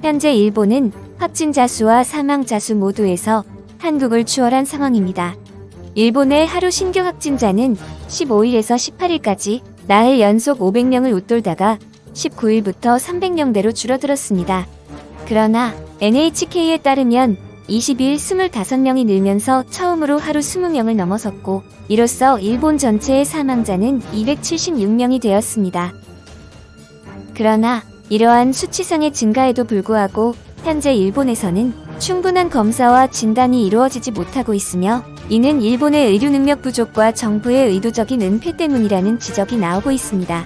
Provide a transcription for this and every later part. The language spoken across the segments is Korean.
현재 일본은 확진자 수와 사망자 수 모두에서 한국을 추월한 상황입니다. 일본의 하루 신규 확진자는 15일에서 18일까지 나흘 연속 500명을 웃돌다가 19일부터 300명대로 줄어들었습니다. 그러나 NHK에 따르면 20일 25명이 늘면서 처음으로 하루 20명을 넘어섰고, 이로써 일본 전체의 사망자는 276명이 되었습니다. 그러나 이러한 수치상의 증가에도 불구하고 현재 일본에서는 충분한 검사와 진단이 이루어지지 못하고 있으며, 이는 일본의 의료 능력 부족과 정부의 의도적인 은폐 때문이라는 지적이 나오고 있습니다.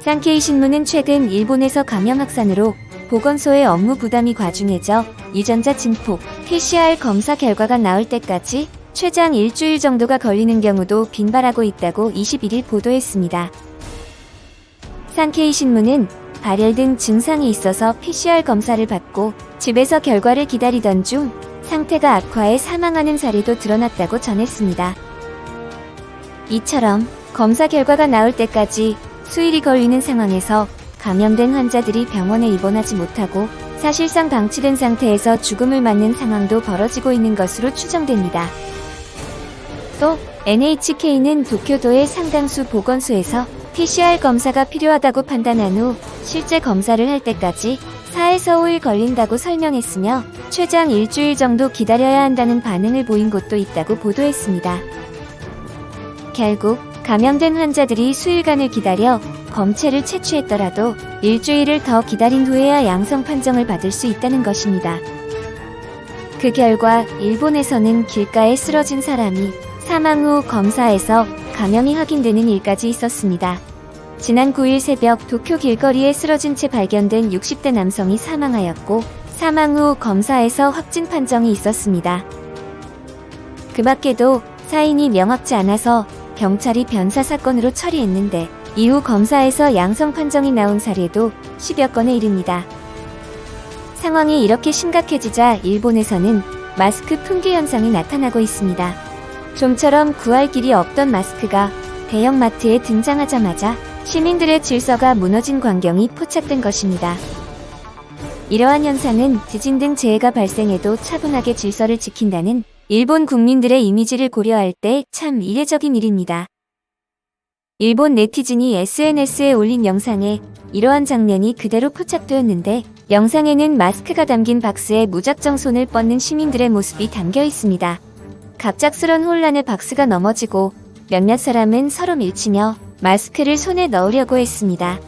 산케이 신문은 최근 일본에서 감염 확산으로 보건소의 업무 부담이 과중해져 유전자 증폭, PCR 검사 결과가 나올 때까지 최장 일주일 정도가 걸리는 경우도 빈발하고 있다고 21일 보도했습니다. 산케이 신문은 발열 등 증상이 있어서 PCR 검사를 받고 집에서 결과를 기다리던 중 상태가 악화해 사망하는 사례도 드러났다고 전했습니다. 이처럼 검사 결과가 나올 때까지 수일이 걸리는 상황에서 감염된 환자들이 병원에 입원하지 못하고 사실상 방치된 상태에서 죽음을 맞는 상황도 벌어지고 있는 것으로 추정됩니다. 또 NHK는 도쿄도의 상당수 보건소에서 PCR 검사가 필요하다고 판단한 후 실제 검사를 할 때까지 4에서 5일 걸린다고 설명했으며, 최장 일주일 정도 기다려야 한다는 반응을 보인 곳도 있다고 보도했습니다. 결국 감염된 환자들이 수일간을 기다려 검체를 채취했더라도 일주일을 더 기다린 후에야 양성 판정을 받을 수 있다는 것입니다. 그 결과 일본에서는 길가에 쓰러진 사람이 사망 후 검사에서 감염이 확인되는 일까지 있었습니다. 지난 9일 새벽 도쿄 길거리에 쓰러진 채 발견된 60대 남성이 사망하였고, 사망 후 검사에서 확진 판정이 있었습니다. 그 밖에도 사인이 명확지 않아서 경찰이 변사 사건으로 처리했는데 이후 검사에서 양성 판정이 나온 사례도 10여 건에 이릅니다. 상황이 이렇게 심각해지자 일본에서는 마스크 품귀 현상이 나타나고 있습니다. 좀처럼 구할 길이 없던 마스크가 대형마트에 등장하자마자 시민들의 질서가 무너진 광경이 포착된 것입니다. 이러한 현상은 지진 등 재해가 발생해도 차분하게 질서를 지킨다는 일본 국민들의 이미지를 고려할 때 참 이례적인 일입니다. 일본 네티즌이 SNS에 올린 영상에 이러한 장면이 그대로 포착되었는데, 영상에는 마스크가 담긴 박스에 무작정 손을 뻗는 시민들의 모습이 담겨 있습니다. 갑작스런 혼란에 박스가 넘어지고 몇몇 사람은 서로 밀치며 마스크를 손에 넣으려고 했습니다.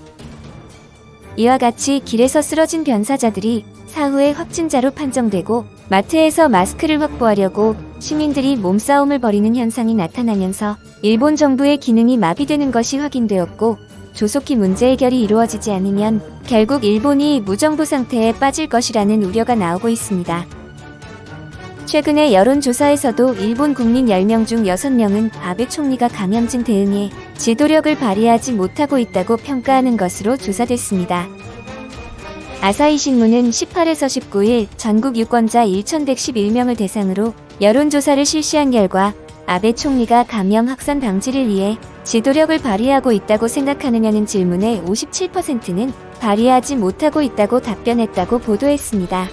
이와 같이 길에서 쓰러진 변사자들이 사후에 확진자로 판정되고 마트에서 마스크를 확보하려고 시민들이 몸싸움을 벌이는 현상이 나타나면서 일본 정부의 기능이 마비되는 것이 확인되었고, 조속히 문제 해결이 이루어지지 않으면 결국 일본이 무정부 상태에 빠질 것이라는 우려가 나오고 있습니다. 최근의 여론조사에서도 일본 국민 10명 중 6명은 아베 총리가 감염증 대응에 지도력을 발휘하지 못하고 있다고 평가하는 것으로 조사됐습니다. 아사히 신문은 18에서 19일 전국 유권자 1111명을 대상으로 여론조사를 실시한 결과 아베 총리가 감염 확산 방지를 위해 지도력을 발휘하고 있다고 생각하느냐는 질문에 57%는 발휘하지 못하고 있다고 답변했다고 보도했습니다.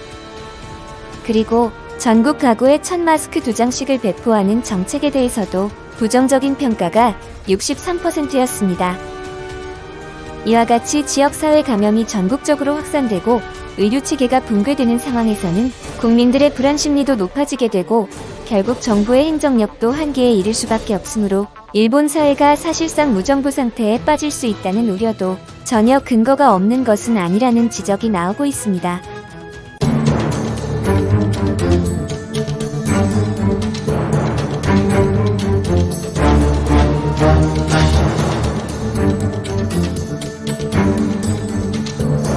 그리고 전국 가구에 첫 마스크 2장씩을 배포하는 정책에 대해서도 부정적인 평가가 63%였습니다. 이와 같이 지역사회 감염이 전국적으로 확산되고 의료체계가 붕괴되는 상황에서는 국민들의 불안 심리도 높아지게 되고 결국 정부의 행정력도 한계에 이를 수밖에 없으므로 일본 사회가 사실상 무정부 상태에 빠질 수 있다는 우려도 전혀 근거가 없는 것은 아니라는 지적이 나오고 있습니다.